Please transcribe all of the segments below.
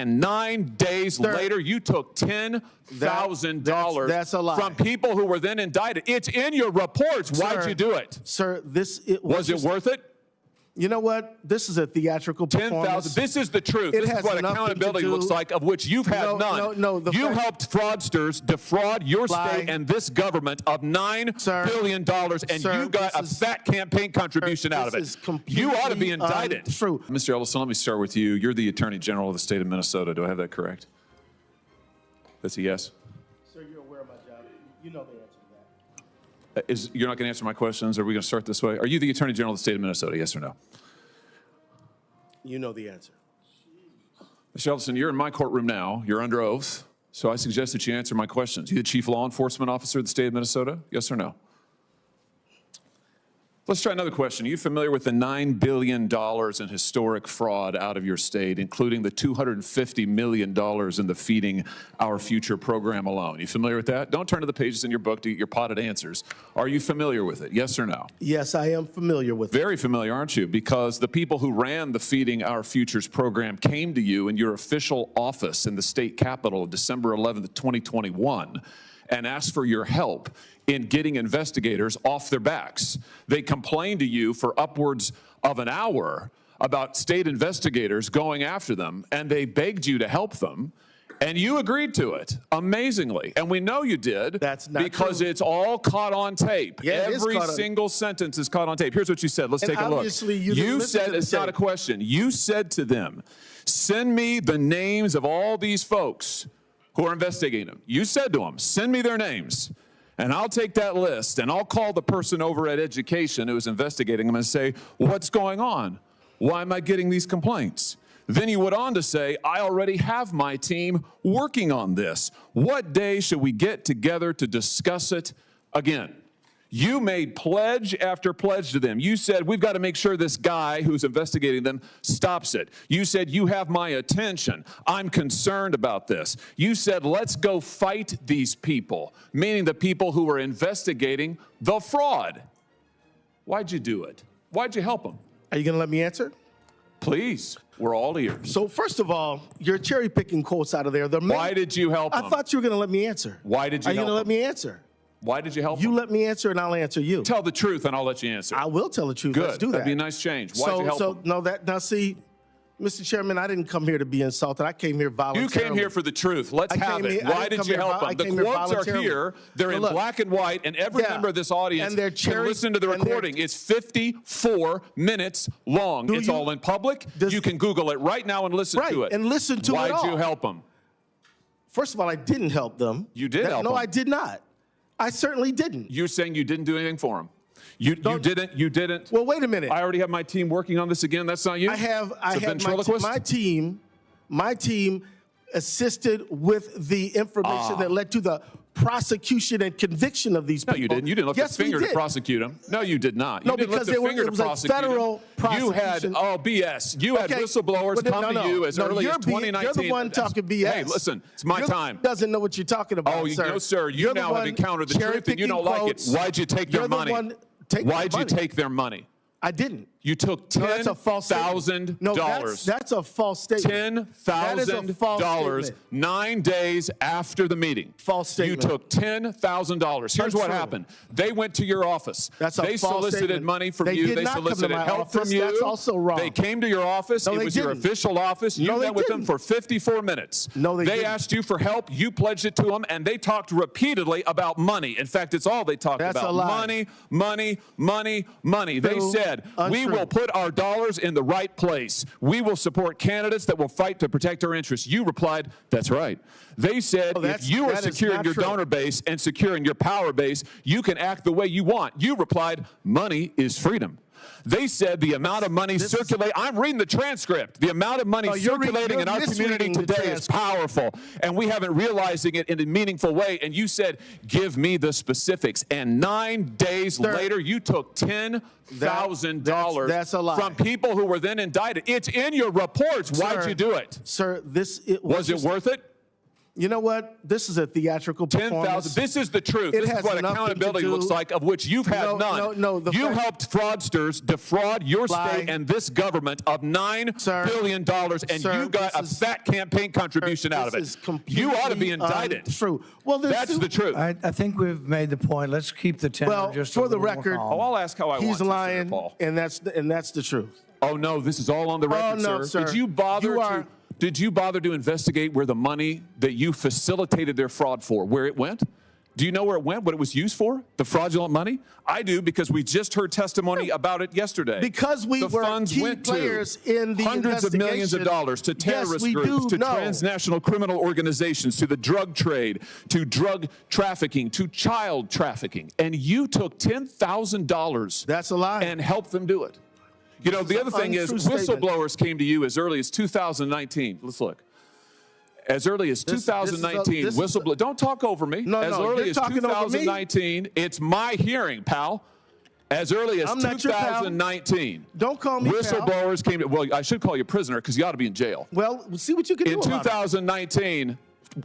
And 9 days later, you took $10,000 that's a lie. from people who were then indicted. It's in your reports. Why'd you do it? Sir, was it worth it? You know what? This is a theatrical performance. This is the truth. This is what accountability looks like, of which you've had none. You helped fraudsters defraud your state and this government of $9 billion, and you got a fat campaign contribution out of it. You ought to be indicted. True. Mr. Ellison, let me start with you. You're the Attorney General of the state of Minnesota. Do I have that correct? That's a yes? Sir, you're aware of my job. You know the answer to that. You're not going to answer my questions? Are we going to start this way? Are you the Attorney General of the state of Minnesota, yes or no? You know the answer. Mr. Ellison, you're in my courtroom now. You're under oath. So I suggest that you answer my questions. You the Chief Law Enforcement Officer of the state of Minnesota, yes or no? Let's try another question. Are you familiar with the $9 billion in historic fraud out of your state, including the $250 million in the Feeding Our Future program alone? You familiar with that? Don't turn to the pages in your book to get your potted answers. Are you familiar with it? Yes or no? Yes, I am familiar with it. Very familiar, aren't you? Because the people who ran the Feeding Our Futures program came to you in your official office in the state capitol December 11th, 2021, and asked for your help in getting investigators off their backs. They complained to you for upwards of an hour about state investigators going after them, and they begged you to help them, and you agreed to it, amazingly. And we know you did. That's not because true. It's all caught on tape. Yeah, every single sentence is caught on tape. Here's what you said. Let's take a look. Obviously, you said, it's not a question. You said to them, send me the names of all these folks who are investigating them. You said to them, send me their names. And I'll take that list, and I'll call the person over at Education who is investigating them and say, what's going on? Why am I getting these complaints? Then he went on to say, I already have my team working on this. What day should we get together to discuss it again? You made pledge after pledge to them. You said, we've got to make sure this guy who's investigating them stops it. You said, you have my attention. I'm concerned about this. You said, let's go fight these people, meaning the people who were investigating the fraud. Why'd you do it? Why'd you help them? Are you going to let me answer? Please. We're all ears. So first of all, you're cherry-picking quotes out of there. Why did you help them? I thought you were going to let me answer. Why did you help them? Are you going to let me answer? Why did you help You them? let me answer, and I'll answer you. Tell the truth, and I'll let you answer. I will tell the truth. Good. Let's do that. That'd be a nice change. Why'd you help them? Now see, Mr. Chairman, I didn't come here to be insulted. I came here voluntarily. You came here for the truth. Let's have it. Why did you help them? The quotes are here. They're in black and white, and every member of this audience can listen to the recording. It's 54 minutes long. It's all in public. You can Google it right now and listen to it. And listen to it all. Why'd you help them? First of all, I didn't help them. You did help them. No, I did not. I certainly didn't. You're saying you didn't do anything for them. You didn't. Well, wait a minute. I already have my team working on this again. That's not you? I have my team assisted with the information that led to the prosecution and conviction of these people. No, you didn't. You didn't lift a finger to prosecute them. No, you did not. You didn't lift a finger to prosecute them. Federal prosecution. You had, BS. You had whistleblowers come to you as early as 2019. You're the one talking BS. Hey, listen, it's my time. Doesn't know what you're talking about, sir. No, sir. You now have encountered the truth and you don't like it. Why'd you take their money? Why'd you take their money? I didn't. You took $10,000. No, that's a false statement. $10,000 9 days after the meeting. False statement. You took $10,000. Here's what happened. They went to your office. They solicited money from you. They solicited help from you. That's also wrong. They came to your office. It was your official office. You met with them for 54 minutes. No, they didn't. They asked you for help. You pledged it to them, and they talked repeatedly about money. In fact, it's all they talked about. That's a lie. Money, money, money, money. They said, we will put our dollars in the right place. We will support candidates that will fight to protect our interests. You replied, that's right. They said, if you are secure in your donor base and secure in your power base, you can act the way you want. You replied, money is freedom. They said the amount of money circulating, I'm reading the transcript, the amount of money circulating in our community today is powerful, and we haven't realizing it in a meaningful way. And you said, give me the specifics. And 9 days later, you took $10,000 from people who were then indicted. It's in your reports. Why'd you do it? Sir, was it worth it? You know what? This is a theatrical performance. 10,000. This is the truth. It This has is what nothing accountability to do- looks like, of which you've had none. No. You helped fraudsters defraud your state and this government of $9 billion, and you got a fat campaign contribution out of it. You ought to be indicted. True. Well, that's the truth. I think we've made the point. Let's keep the tenor just for a the little more record, calm. I'll ask how I want he's to, lying, Senator Paul. and that's the truth. Oh no, this is all on the record, no, sir. Did you bother to? Did you bother to investigate where the money that you facilitated their fraud for, where it went? Do you know where it went, what it was used for, the fraudulent money? I do, because we just heard testimony about it yesterday. Because we were funds key went players in the hundreds of millions of dollars to terrorist groups, to transnational criminal organizations, to the drug trade, to drug trafficking, to child trafficking. And you took $10,000 That's a lie. and helped them do it. You know, the other thing is, whistleblowers came to you as early as 2019. Let's look. As early as 2019, whistleblower. Don't talk over me. As early as 2019, it's my hearing, pal. As early as 2019. Don't call me whistleblowers came to, well, I should call you prisoner because you ought to be in jail. Well, we'll see what you can do about it. In 2019,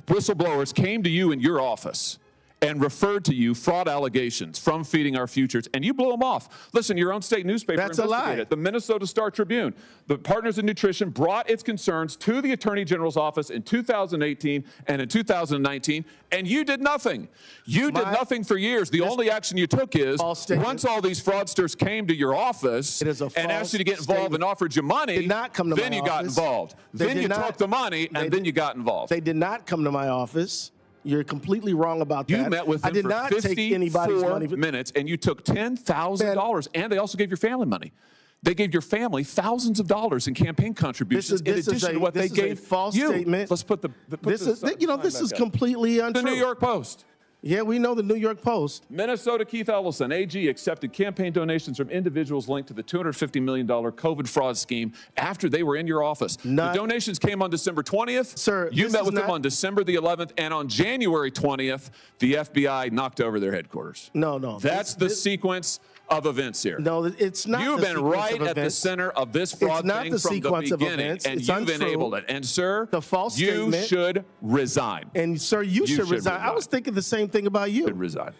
whistleblowers came to you in your office and referred to you fraud allegations from Feeding Our Futures, and you blew them off. Listen, your own state newspaper investigated it. The Minnesota Star-Tribune, the Partners in Nutrition, brought its concerns to the Attorney General's office in 2018 and in 2019, and you did nothing. You did nothing for years. The only action you took is, once all these fraudsters came to your office and asked you to get involved and offered you money, then you got involved. Then you took the money, and then you got involved. They did not come to my office. You're completely wrong about that. You met with them for 54 minutes, and you took $10,000, and they also gave your family money. They gave your family thousands of dollars in campaign contributions in addition to what they gave false you. Statement. Let's put this is completely untrue. The New York Post. Yeah, we know the New York Post. Minnesota Keith Ellison, AG, accepted campaign donations from individuals linked to the $250 million COVID fraud scheme after they were in your office. The donations came on December 20th. Sir, you met with them on December the 11th, and on January 20th, the FBI knocked over their headquarters. No. That's the sequence of events here. No, it's not. You've been right at the center of this fraud thing from the beginning, and you've enabled it. And, sir, you should resign. And, sir, you should resign. I was thinking the same thing about you. You should resign.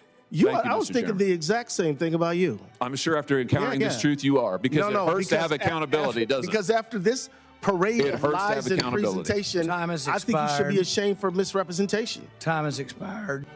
I was thinking the exact same thing about you. I'm sure after encountering this truth, you are, because it hurts to have accountability, doesn't it? Because after this parade of lies and presentation, I think you should be ashamed for misrepresentation. Time has expired.